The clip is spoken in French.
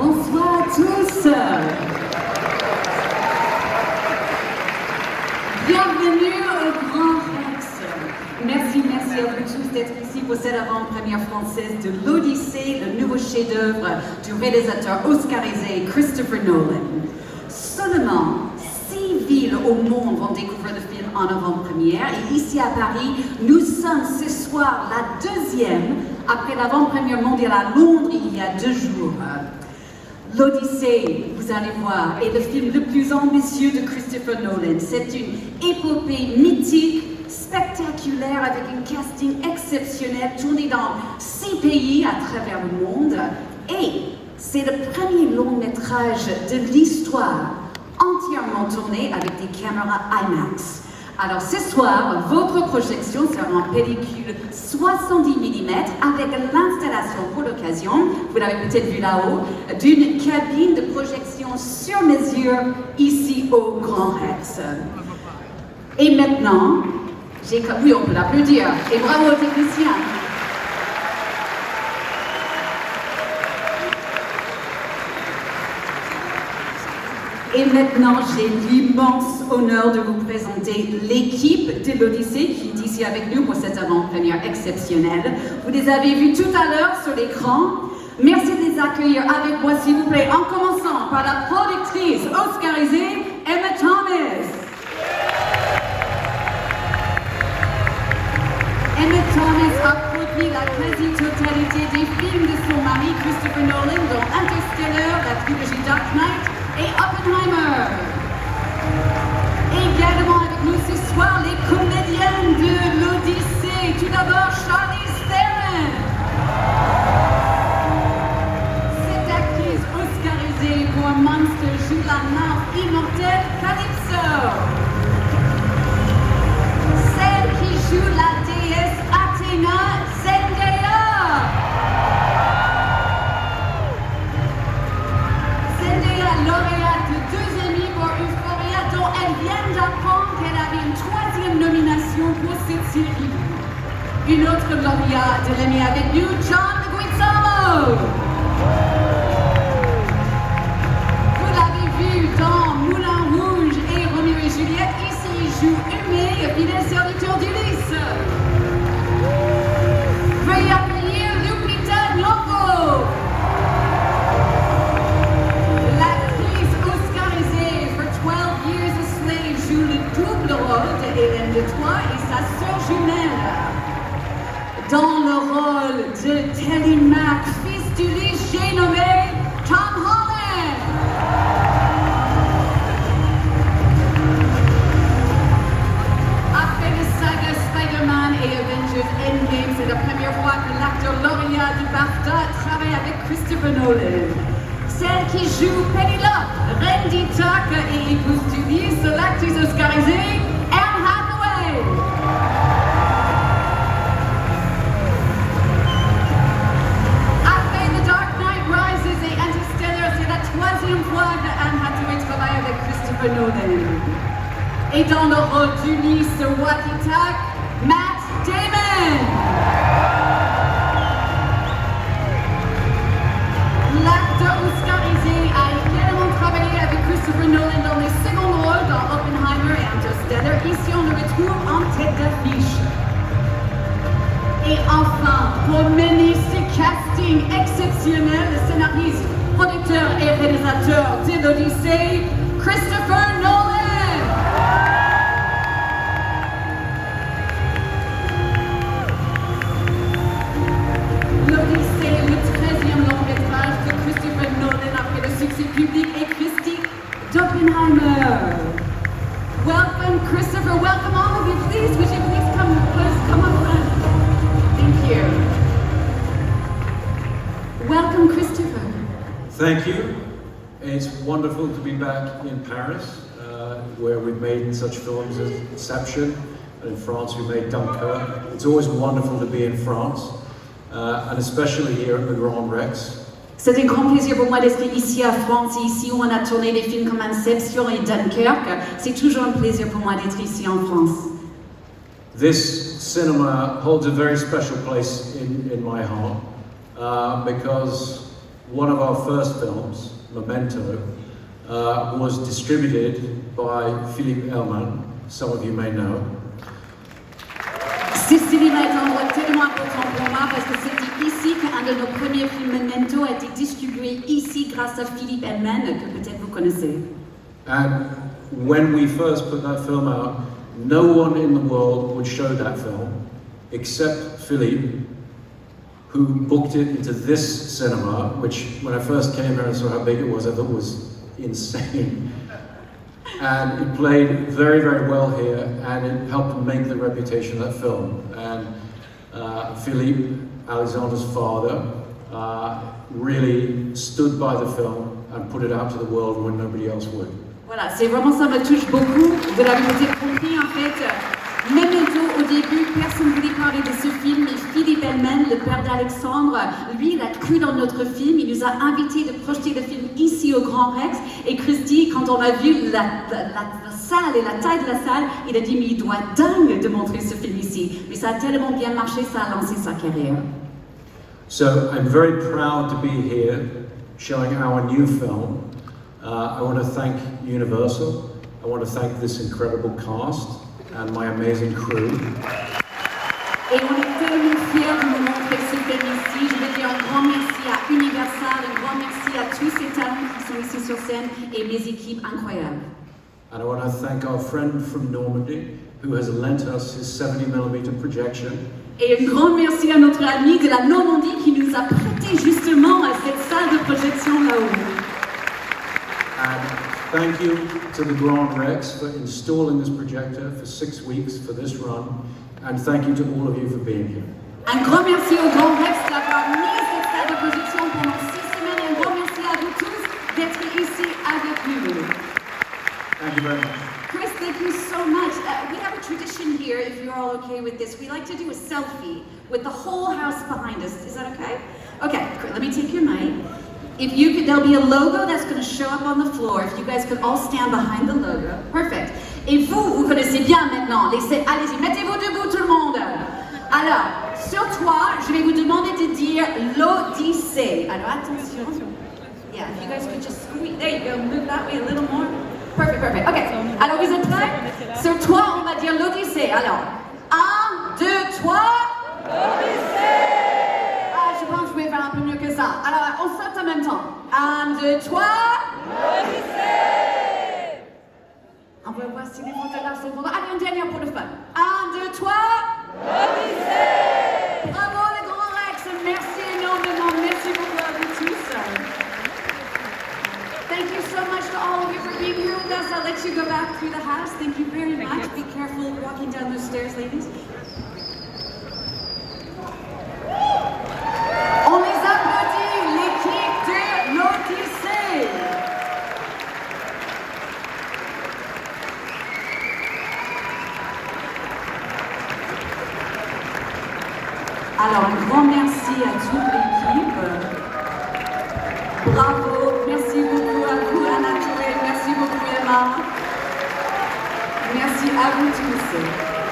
Bonsoir à tous. Bienvenue au Grand Rex. Merci à vous tous d'être ici pour cette avant-première française de l'Odyssée, le nouveau chef-d'œuvre du réalisateur oscarisé Christopher Nolan. Seulement 6 villes au monde vont découvrir le film en avant-première et ici à Paris, nous sommes ce soir la deuxième après l'avant-première mondiale à Londres il y a 2 jours. L'Odyssée, vous allez voir, est le film le plus ambitieux de Christopher Nolan. C'est une épopée mythique, spectaculaire, avec un casting exceptionnel, tourné dans 6 pays à travers le monde. Et c'est le premier long métrage de l'histoire entièrement tourné avec des caméras IMAX. Alors ce soir, votre projection sera en pellicule 70 mm avec l'installation pour l'occasion, vous l'avez peut-être vu là-haut, d'une cabine de projection sur mesure ici au Grand Rex. Et maintenant, oui, on peut l'applaudir, et bravo aux techniciens. Et maintenant, j'ai l'immense honneur de vous présenter l'équipe de l'Odyssée qui est ici avec nous pour cette avant-première exceptionnelle. Vous les avez vus tout à l'heure sur l'écran. Merci de les accueillir avec moi, s'il vous plaît, en commençant par la productrice oscarisée Emma Thomas. Emma Thomas a produit la quasi-totalité des films de son mari Christopher Nolan, dont Interstellar, la trilogie Dark Knight et Oppenheimer. Également avec nous ce soir les comédiennes de l'Odyssée. Tout d'abord Charlize Theron. Cette actrice oscarisée pour un monstre joue la nymphe immortelle Calypso. Celle qui joue la déesse Athéna, Zendaya. Lauréate de 2 Emmy pour Euphoria, dont elle vient d'apprendre qu'elle avait une 3e nomination pour cette série. Une autre lauréate de l'Emmy avec nous, John Leguizamo. Vous l'avez vu dans Moulin Rouge et Roméo et Juliette. Ici, il joue Humé, fidèle serviteur d'Ulysse. Veuillez accueillir Lupita Nyong'o. Joue le double rôle de Hélène de Troyes et sa sœur jumelle. Dans le rôle de Télémaque, fils d'Ulysse, j'ai nommé Tom Holland. Après les sagas Spider-Man et Avengers Endgame, c'est la première fois que l'acteur lauréat du BAFTA travaille avec Christopher Nolan. Celle qui joue Penelope, reine d'Ithaque et épouse d'Ulysse, l'actrice oscarisée, Anne Hathaway. Après The Dark Knight Rises et Interstellar, c'est la 3e fois que Anne Hathaway travaille avec Christopher Nolan. Et dans le rôle d'Ulysse, roi d'Ithaque, Matt Damon. L'acteur oscarisé a également travaillé avec Christopher Nolan dans les seconds rôles dans Oppenheimer et Interstellar. Ici, on le retrouve en tête d'affiche. Et enfin, pour mener ce casting exceptionnel, le scénariste, producteur et réalisateur de l'Odyssée, Christopher Nolan. L'Odyssée est le 13e long métrage de Christopher Nolan après le succès public et critique d'Oppenheimer. Welcome, Christopher. Welcome, all of you. Please, would you please come up front? Thank you. Welcome, Christopher. Thank you. It's wonderful to be back in Paris, where we've made such films as Inception, and in France we made Dunkirk. It's always wonderful to be in France, and especially here at the Grand Rex. C'est un grand plaisir pour moi d'être ici à France, ici où on a tourné des films comme Inception et Dunkirk. C'est toujours un plaisir pour moi d'être ici en France. This cinema holds a very special place in my heart because one of our first films, Memento, was distributed by Philippe Elman, some of you may know. Ce cinéma est un endroit tellement important pour moi parce que c'est ici qu'un de nos premiers films Memento a été distribué ici grâce à Philippe Elman, que peut-être vous connaissez. And when we first put that film out, no one in the world would show that film except Philippe, who booked it into this cinema, which when I first came here and saw how big it was, I thought was insane. And it played very, very well here, and it helped make the reputation of that film. And Philippe, Alexander's father, really stood by the film and put it out to the world when nobody else would. Voilà, c'est vraiment ça me touche beaucoup. Vous l'avez peut-être compris en fait. Memento, au début, personne ne voulait parler de ce film, mais Philippe Elman, le père d'Alexandre, lui, il a cru dans notre film, il nous a invités de projeter le film ici au Grand Rex, et Christy, quand on a vu la salle et la taille de la salle, il a dit, mais il doit être dingue de montrer ce film ici. Mais ça a tellement bien marché, ça a lancé sa carrière. So, I'm very proud to be here, showing our new film. I want to thank Universal, I want to thank this incredible cast, and my amazing crew. Et on est tellement fiers de vous montrer ce film ici. Je veux dire un grand merci à Universal, un grand merci à tous ces talents qui sont ici sur scène et mes équipes incroyables. And I want to thank our friend from Normandy, who has lent us his 70mm projection. Et un grand merci à notre ami de la Normandie qui nous a prêté justement cette salle de projection là-haut. And thank you to the Grand Rex for installing this projector for 6 weeks for this run, and thank you to all of you for being here. Un grand merci au Grand Rex d'avoir mis cette salle de projection pendant 6 semaines et un grand merci à vous tous d'être ici avec nous. Thank you very much. Chris, thank you so much. We have a tradition here, if you're all okay with this. We like to do a selfie with the whole house behind us. Is that okay? Okay, let me take your mic. If you could, there'll be a logo that's going to show up on the floor. If you guys could all stand behind the logo. Perfect. Et vous connaissez bien maintenant. Allez-y, mettez-vous debout tout le monde. Alors, sur toi, je vais vous demander de dire l'Odyssée. Alors, attention. Yeah, if you guys could just squeeze. There you go. Move that way a little more. Perfect, perfect. OK. Alors, vous êtes prêts? Sur toi, on va dire l'Odyssée. Alors, 1, 2, 3. L'Odyssée! Je pense que je vais faire un peu mieux que ça. Alors, on saute en même temps. 1, 2, 3. L'Odyssée! On va voir si les photographes sont bons. Allez, une dernière pour le fun. 1, 2, 3. L'Odyssée! Bravo, le Grand Rex. Merci énormément. Merci beaucoup à vous tous. Thank you so much to all of you for being here with us. I'll let you go back through the house. Thank you very much. Be careful walking down those stairs, ladies. On les applaudit, l'équipe de l'Odyssée. Alors, un grand merci à toute l'équipe. Bravo, merci beaucoup à vous, Anatole, merci beaucoup, Emma. Merci à vous tous.